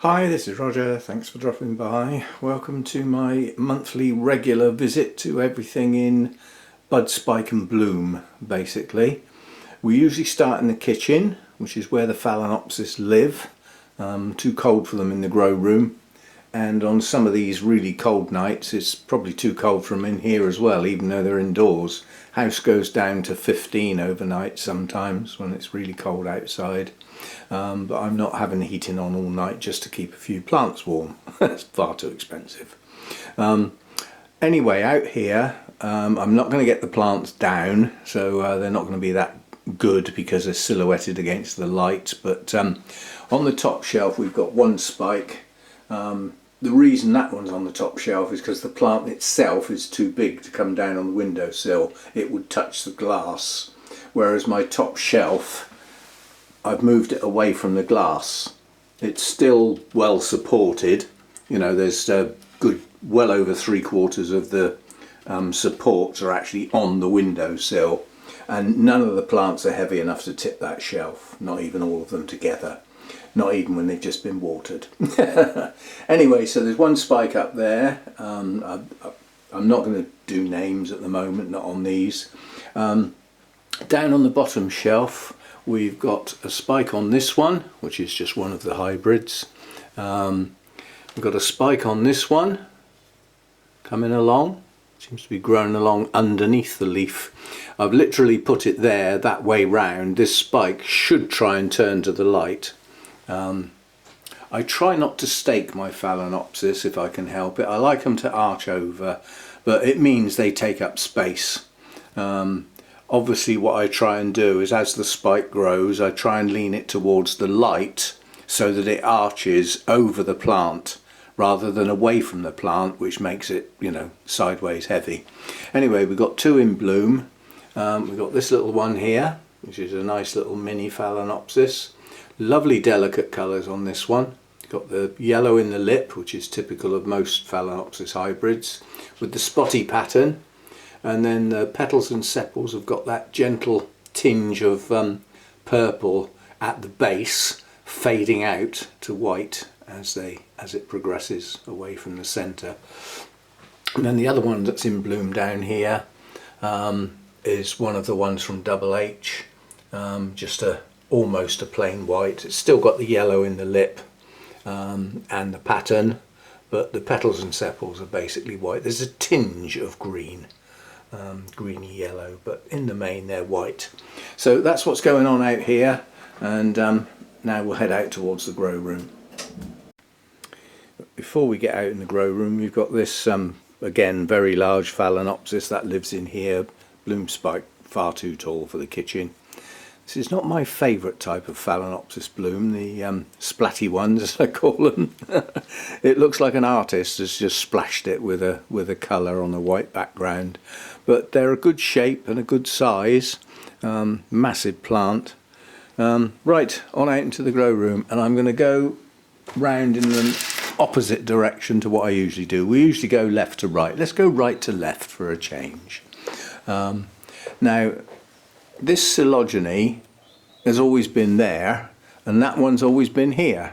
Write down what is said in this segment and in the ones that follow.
Hi, this is Roger. Thanks for dropping by. Welcome to my monthly regular visit to everything in bud, spike and bloom, basically. We usually start in the kitchen, which is where the phalaenopsis live. Too cold for them in the grow room. And on some of these really cold nights, it's probably too cold for them in here as well, even though they're indoors. House goes down to 15 overnight sometimes when it's really cold outside. But I'm not having the heating on all night just to keep a few plants warm. It's far too expensive. Anyway, out here, I'm not going to get the plants down, so they're not going to be that good because they're silhouetted against the light. But on the top shelf, we've got one spike. The reason that one's on the top shelf is because the plant itself is too big to come down on the windowsill. It would touch the glass, whereas my top shelf, I've moved it away from the glass. It's still well supported. You know, there's good, well over 3/4 of the supports are actually on the windowsill, and none of the plants are heavy enough to tip that shelf, not even all of them together. Not even when they've just been watered. Anyway, so there's one spike up there. I'm not going to do names at the moment, not on these. Down on the bottom shelf, we've got a spike on this one, which is just one of the hybrids. We've got a spike on this one coming along. Seems to be growing along underneath the leaf. I've literally put it there that way round. This spike should try and turn to the light. I try not to stake my phalaenopsis if I can help it. I like them to arch over, but it means they take up space. Obviously what I try and do is, as the spike grows, I try and lean it towards the light so that it arches over the plant rather than away from the plant, which makes it, you know, sideways heavy. Anyway, we've got two in bloom. We've got this little one here, which is a nice little mini phalaenopsis. Lovely delicate colours on this one. Got the yellow in the lip, which is typical of most phalaenopsis hybrids, with the spotty pattern, and then the petals and sepals have got that gentle tinge of purple at the base, fading out to white as it progresses away from the centre. And then the other one that's in bloom down here is one of the ones from Double H, almost a plain white. It's still got the yellow in the lip and the pattern, but the petals and sepals are basically white. There's a tinge of green, greeny yellow, but in the main they're white. So that's what's going on out here, and now we'll head out towards the grow room. Before we get out in the grow room, you've got this again very large phalaenopsis that lives in here. Bloom spike far too tall for the kitchen. This is not my favourite type of phalaenopsis bloom, the splatty ones as I call them. It looks like an artist has just splashed it with a colour on a white background. But they're a good shape and a good size, massive plant. Right, on out into the grow room, and I'm going to go round in the opposite direction to what I usually do. We usually go left to right. Let's go right to left for a change. Now, this coleogeny has always been there, and that one's always been here,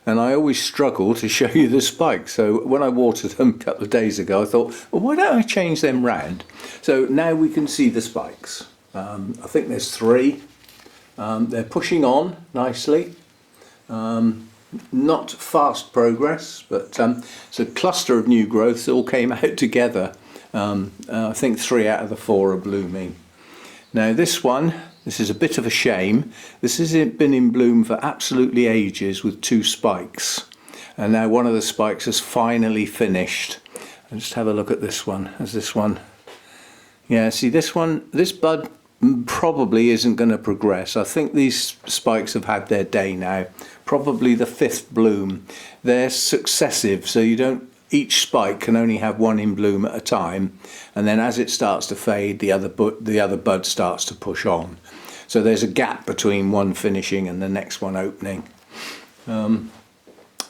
and I always struggle to show you the spikes. So when I watered them a couple of days ago, I thought, well, why don't I change them round? So now we can see the spikes. I think there's three. They're pushing on nicely. Not fast progress, but it's a cluster of new growths that all came out together. I think 3 out of the 4 are blooming. Now this is a bit of a shame. This has been in bloom for absolutely ages with 2 spikes, and now one of the spikes has finally finished. And just have a look at this one. As this one, yeah, see this one, this bud probably isn't going to progress. I think these spikes have had their day now. Probably the 5th bloom. They're successive, so you don't. Each spike can only have one in bloom at a time, and then as it starts to fade, the other bud starts to push on. So there's a gap between one finishing and the next one opening. Then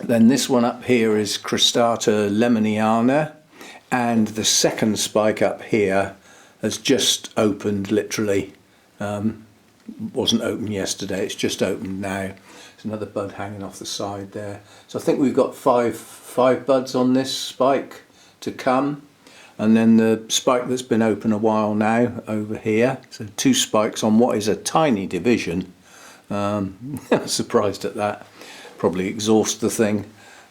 this one up here is Cristata lemoniana, and the second spike up here has just opened, literally. Wasn't open yesterday, it's just opened now. There's another bud hanging off the side there. So I think we've got five buds on this spike to come. And then the spike that's been open a while now over here. So 2 spikes on what is a tiny division. Surprised at that. Probably exhaust the thing.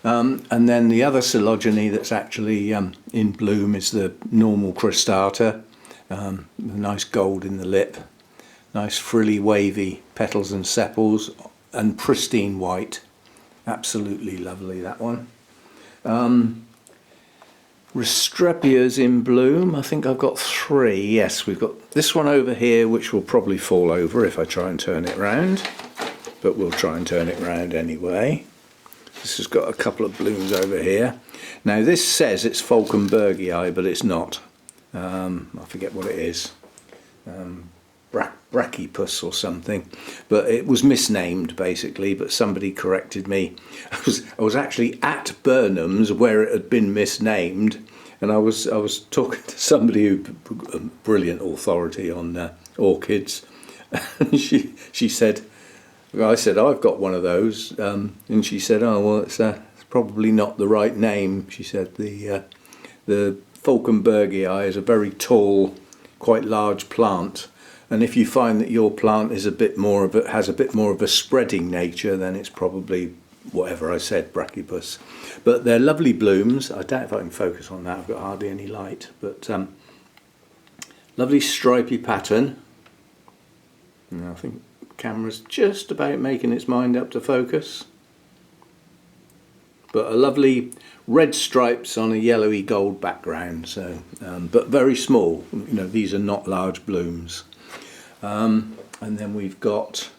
And then the other coelogeny that's actually in bloom is the normal cristata. The nice gold in the lip. Nice frilly wavy petals and sepals. And pristine white. Absolutely lovely, that one. Restrepias in bloom. I think I've got 3. Yes, we've got this one over here, which will probably fall over if I try and turn it round, but we'll try and turn it round anyway. This has got a couple of blooms over here. Now this says it's Falkenbergii, but it's not. I forget what it is. Brachypus or something, but it was misnamed basically, but somebody corrected me. I was actually at Burnham's where it had been misnamed, and I was talking to somebody who, a brilliant authority on orchids, and she said, I said, I've got one of those, and she said, oh well, it's probably not the right name. She said the Falkenbergii is a very tall, quite large plant. And if you find that your plant is has a bit more of a spreading nature, then it's probably whatever I said, Brachypus. But they're lovely blooms. I doubt if I can focus on that. I've got hardly any light. But lovely stripy pattern. And I think the camera's just about making its mind up to focus. But a lovely red stripes on a yellowy gold background. So, but very small. You know, these are not large blooms. And then we've got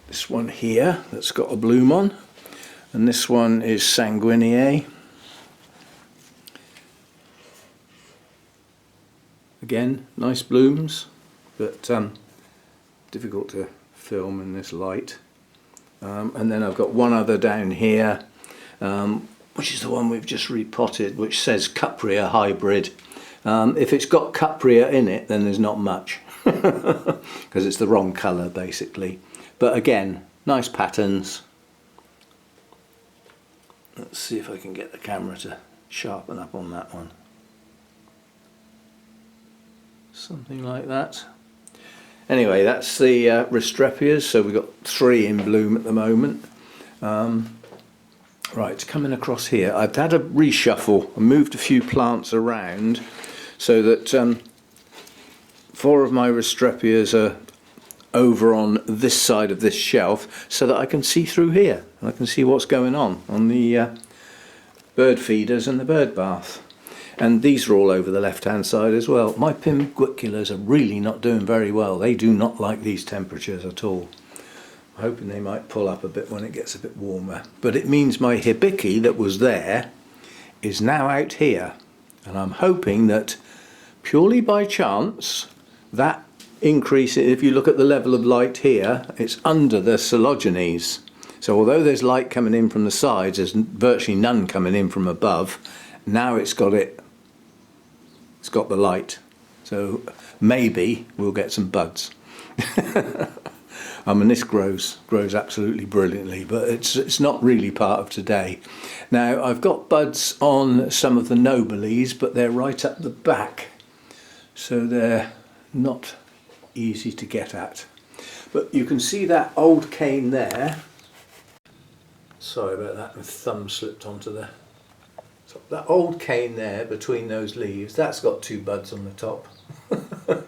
this one here that's got a bloom on, and this one is Sanguinea. Again, nice blooms, but difficult to film in this light. And then I've got one other down here, which is the one we've just repotted, which says Cuprea hybrid. If it's got Cuprea in it, then there's not much. Because it's the wrong colour basically, but again, nice patterns. Let's see if I can get the camera to sharpen up on that one. Something like that. Anyway, that's the Restrepias. So we've got 3 in bloom at the moment. Right, coming across here, I've had a reshuffle. I moved a few plants around so that 4 of my Restrepias are over on this side of this shelf, so that I can see through here and I can see what's going on the bird feeders and the bird bath. And these are all over the left hand side as well. My Pimguiculas are really not doing very well. They do not like these temperatures at all. I'm hoping they might pull up a bit when it gets a bit warmer. But it means my Hibiki that was there is now out here, and I'm hoping that purely by chance that increase, if you look at the level of light here, it's under the coelogenies. So although there's light coming in from the sides, there's virtually none coming in from above. Now it's got the light. So maybe we'll get some buds. I mean, this grows absolutely brilliantly, but it's not really part of today. Now I've got buds on some of the Nobiles, but they're right up the back, so they're not easy to get at. But you can see that old cane there. Sorry about that, my thumb slipped onto the top. That old cane there between those leaves, that's got 2 buds on the top.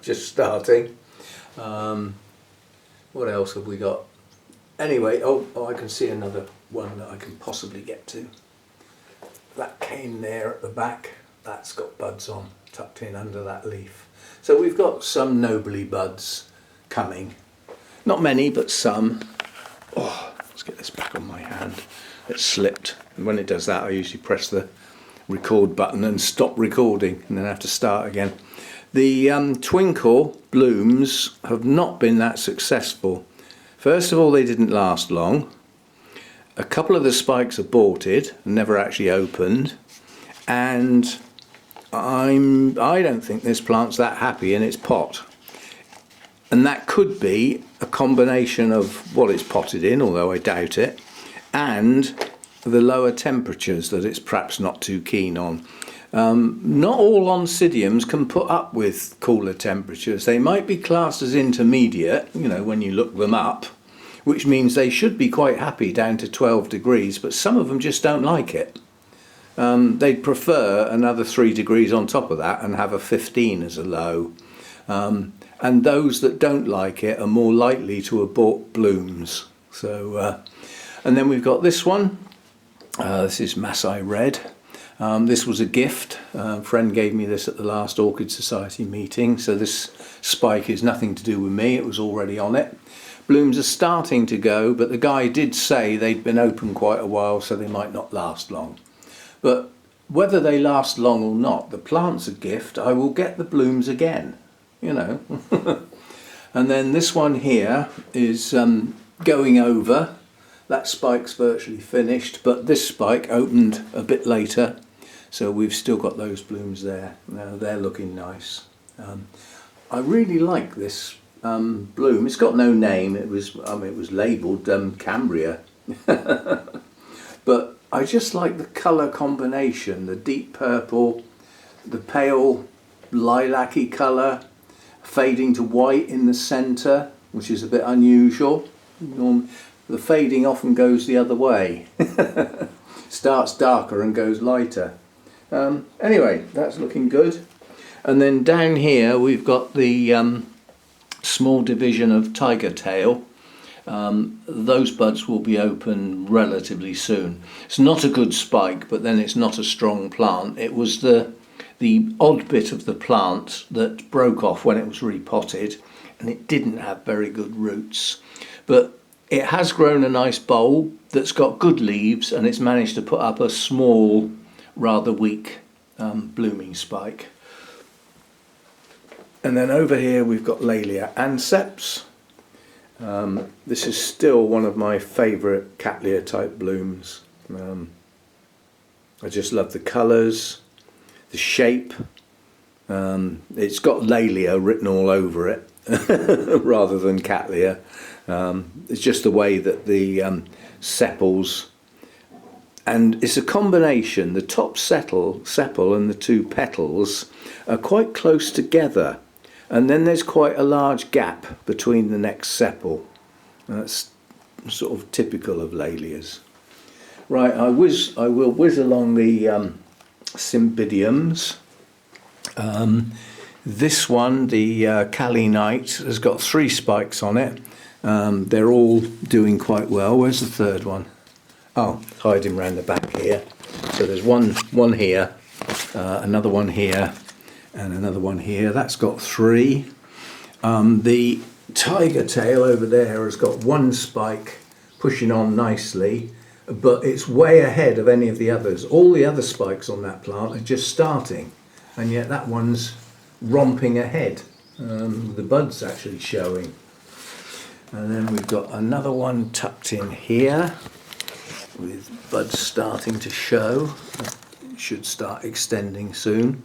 Just starting. What else have we got? Anyway, oh, I can see another one that I can possibly get to. That cane there at the back, that's got buds on, tucked in under that leaf. So we've got some nobly buds coming. Not many, but some. Oh, let's get this back on my hand. It slipped. And when it does that, I usually press the record button and stop recording, and then have to start again. The twinkle blooms have not been that successful. First of all, they didn't last long. A couple of the spikes aborted and never actually opened. And I don't think this plant's that happy in its pot. And that could be a combination of what it's potted in, although I doubt it, and the lower temperatures that it's perhaps not too keen on. Not all Oncidiums can put up with cooler temperatures. They might be classed as intermediate, you know, when you look them up, which means they should be quite happy down to 12 degrees, but some of them just don't like it. They'd prefer another 3 degrees on top of that and have a 15 as a low. And those that don't like it are more likely to abort blooms. So, and then we've got this one. This is Masai Red. This was a gift. A friend gave me this at the last Orchid Society meeting. So this spike is nothing to do with me. It was already on it. Blooms are starting to go, but the guy did say they'd been open quite a while, so they might not last long. But whether they last long or not, the plant's a gift. I will get the blooms again, you know. And then this one here is going over. That spike's virtually finished, but this spike opened a bit later, so we've still got those blooms there. Now they're looking nice. I really like this bloom. It's got no name. It was labelled Cambria, but I just like the colour combination, the deep purple, the pale lilac-y colour, fading to white in the centre, which is a bit unusual. The fading often goes the other way. Starts darker and goes lighter. Anyway, that's looking good. And then down here we've got the small division of tiger tail. Those buds will be open relatively soon. It's not a good spike, but then it's not a strong plant. It was the odd bit of the plant that broke off when it was repotted, and it didn't have very good roots. But it has grown a nice bulb that's got good leaves, and it's managed to put up a small, rather weak blooming spike. And then over here we've got Laelia anceps. This is still one of my favourite Cattleya type blooms. I just love the colours, the shape. It's got Laelia written all over it rather than Cattleya. It's just the way that the sepals, and it's a combination. The top sepal and the two petals are quite close together, and then there's quite a large gap between the next sepal. That's sort of typical of Laelias. Right, I will whiz along the Cymbidiums. This one, the Cali Knight, has got 3 spikes on it. They're all doing quite well. Where's the third one? Oh, hiding around the back here. So there's one here, another one here, and another one here. That's got 3. The tiger tail over there has got 1 spike pushing on nicely, but it's way ahead of any of the others. All the other spikes on that plant are just starting, and yet that one's romping ahead. The bud's actually showing. And then we've got another one tucked in here with buds starting to show. It should start extending soon.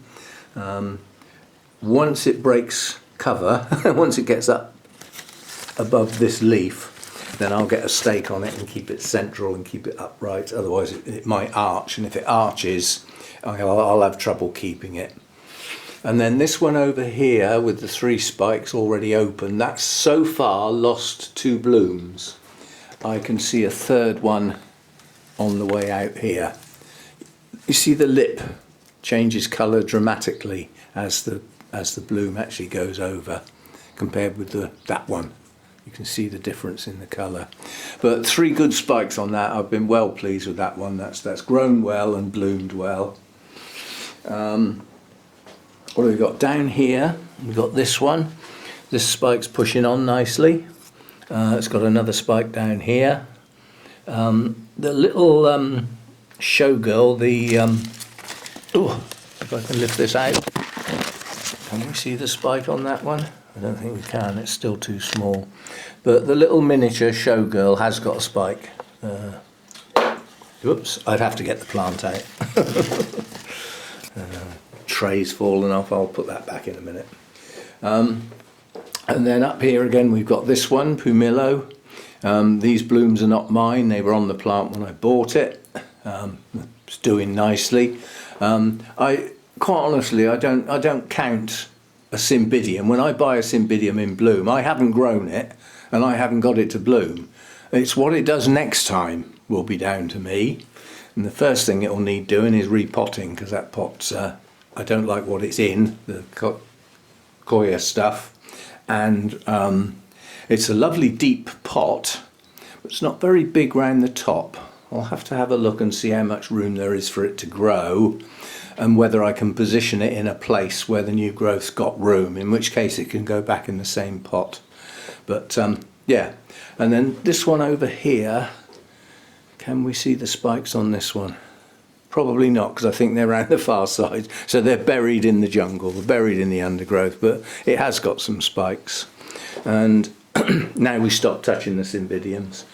Once it breaks cover, once it gets up above this leaf, then I'll get a stake on it and keep it central and keep it upright. Otherwise it might arch, and if it arches, I'll have trouble keeping it. And then this one over here with the 3 spikes already open, that's so far lost 2 blooms. I can see a third one on the way out here. You see the lip changes colour dramatically as the bloom actually goes over, compared with that one. You can see the difference in the colour. But 3 good spikes on that. I've been well pleased with that one. That's grown well and bloomed well. What have we got down here? We've got this one. This spike's pushing on nicely. It's got another spike down here. The little showgirl, if I can lift this out. Can we see the spike on that one? I don't think we can, it's still too small. But the little miniature showgirl has got a spike. Whoops, I'd have to get the plant out. Tray's fallen off, I'll put that back in a minute. And then up here again we've got this one, Pumilo. These blooms are not mine, they were on the plant when I bought it. It's doing nicely. I quite honestly I don't count a Cymbidium. When I buy a Cymbidium in bloom, I haven't grown it and I haven't got it to bloom. It's what it does next time will be down to me. And the first thing it will need doing is repotting, because that pot's I don't like what it's in, the coir stuff. And it's a lovely deep pot, but it's not very big round the top. I'll have to have a look and see how much room there is for it to grow, and whether I can position it in a place where the new growth's got room, in which case it can go back in the same pot. But yeah, and then this one over here, can we see the spikes on this one? Probably not, because I think they're around the far side, so they're buried in the jungle, they're buried in the undergrowth, but it has got some spikes. And now we stop touching the Cymbidiums,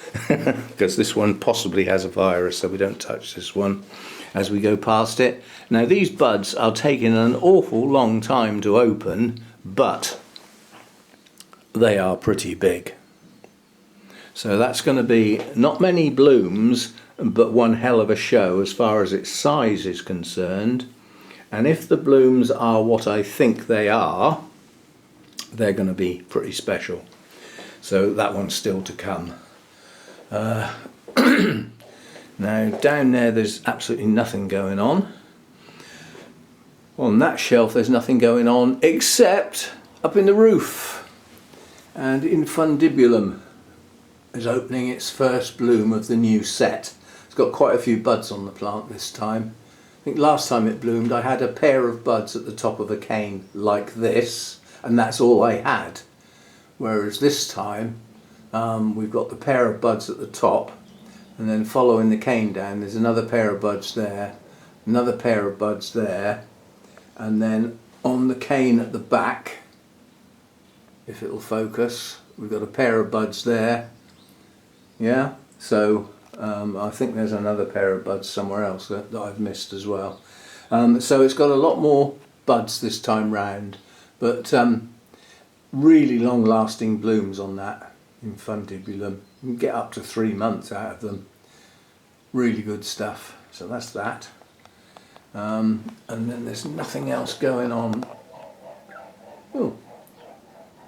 because this one possibly has a virus, so we don't touch this one as we go past it. Now these buds are taking an awful long time to open, but they are pretty big. So that's going to be not many blooms, but one hell of a show as far as its size is concerned. And if the blooms are what I think they are, they're going to be pretty special. So that one's still to come. Now down there's absolutely nothing going on. On that shelf there's nothing going on except up in the roof. And Infundibulum is opening its first bloom of the new set. It's got quite a few buds on the plant this time. I think last time it bloomed I had a pair of buds at the top of a cane like this, and that's all I had. Whereas this time we've got the pair of buds at the top, and then following the cane down there's another pair of buds there, another pair of buds there, and then on the cane at the back, if it'll focus, we've got a pair of buds there. Yeah, so I think there's another pair of buds somewhere else that I've missed as well. So it's got a lot more buds this time round, but really long lasting blooms on that Infundibulum. You can get up to 3 months out of them. Really good stuff. So that's that. And then there's nothing else going on. Oh,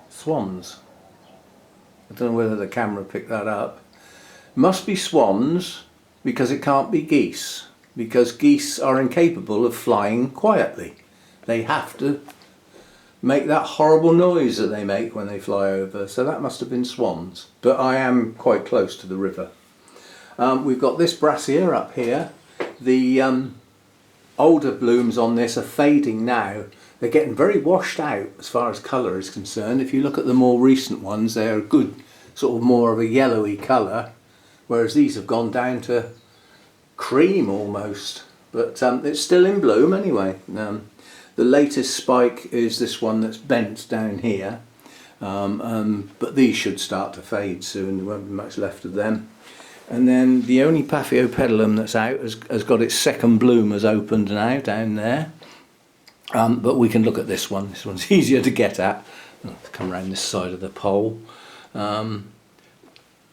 swans. I don't know whether the camera picked that up. Must be swans, because it can't be geese, because geese are incapable of flying quietly. They have to make that horrible noise that they make when they fly over, so that must have been swans. But I am quite close to the river. We've got this brassica up here. The older blooms on this are fading now. They're getting very washed out as far as colour is concerned. If you look at the more recent ones, they're good, sort of more of a yellowy colour, whereas these have gone down to cream almost. But it's still in bloom anyway. The latest spike is this one that's bent down here, but these should start to fade soon. There won't be much left of them. And then the only Paphiopedilum that's out has got its second bloom has opened now down there. But we can look at this one. This one's easier to get at. I'll come around this side of the pole.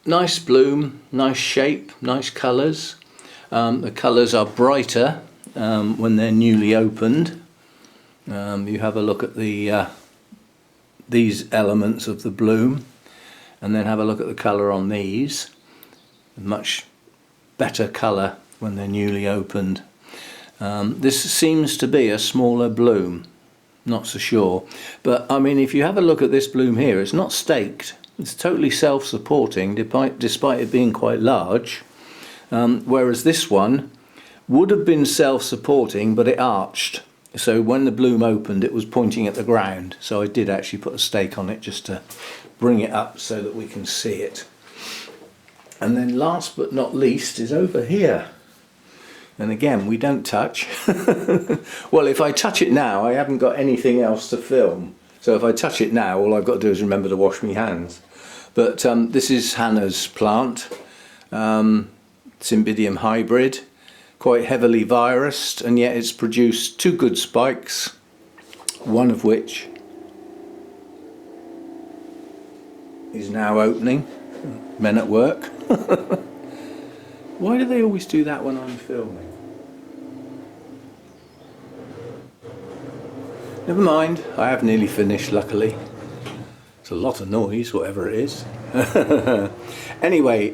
Nice bloom, nice shape, nice colours. The colours are brighter when they're newly opened. You have a look at the these elements of the bloom, and then have a look at the colour on these. Much better colour when they're newly opened. This seems to be a smaller bloom, not so sure, but I mean if you have a look at this bloom here, it's not staked, it's totally self-supporting despite it being quite large, whereas this one would have been self-supporting but it arched, so when the bloom opened it was pointing at the ground, so I did actually put a stake on it just to bring it up so that we can see it. And then last but not least is over here. And again, we don't touch. Well, if I touch it now, I haven't got anything else to film. So if I touch it now, all I've got to do is remember to wash my hands. But this is Hannah's plant, Cymbidium hybrid, quite heavily virused, and yet it's produced 2 good spikes, one of which is now opening. Men at work. Why do they always do that when I'm filming? Never mind, I have nearly finished, luckily. It's a lot of noise, whatever it is. Anyway,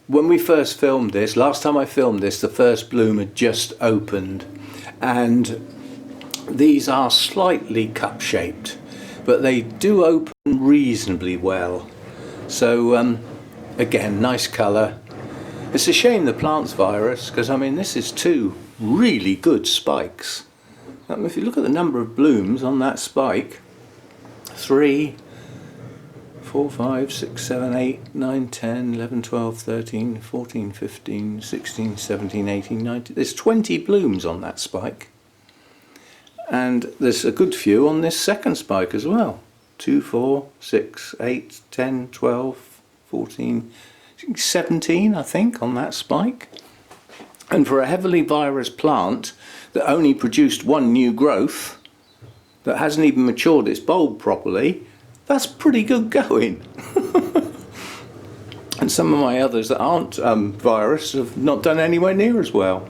when we first filmed this, last time I filmed this, the first bloom had just opened, and these are slightly cup-shaped, but they do open reasonably well. So again, nice colour. It's a shame the plant's virus, because I mean this is 2 really good spikes. If you look at the number of blooms on that spike, 3, 4, 5, 6, 7, 8, 9, 10, 11, 12, 13, 14, 15, 16, 17, 18, 19. There's 20 blooms on that spike. And there's a good few on this second spike as well. 2, 4, 6, 8, 10, 12, 14, 17 I think on that spike. And for a heavily virus plant that only produced 1 new growth, that hasn't even matured its bulb properly, that's pretty good going. And some of my others that aren't virus have not done anywhere near as well.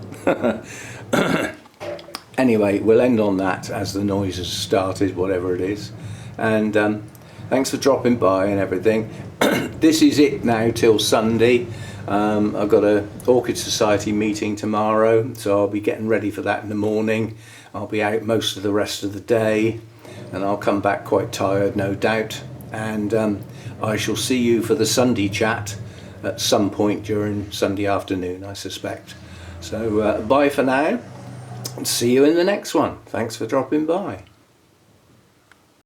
Anyway, we'll end on that as the noise has started, whatever it is. And thanks for dropping by and everything. This is it now till Sunday. I've got a Orchid Society meeting tomorrow, so I'll be getting ready for that in the morning. I'll be out most of the rest of the day, and I'll come back quite tired, no doubt. And I shall see you for the Sunday chat at some point during Sunday afternoon, I suspect. So bye for now, and see you in the next one. Thanks for dropping by.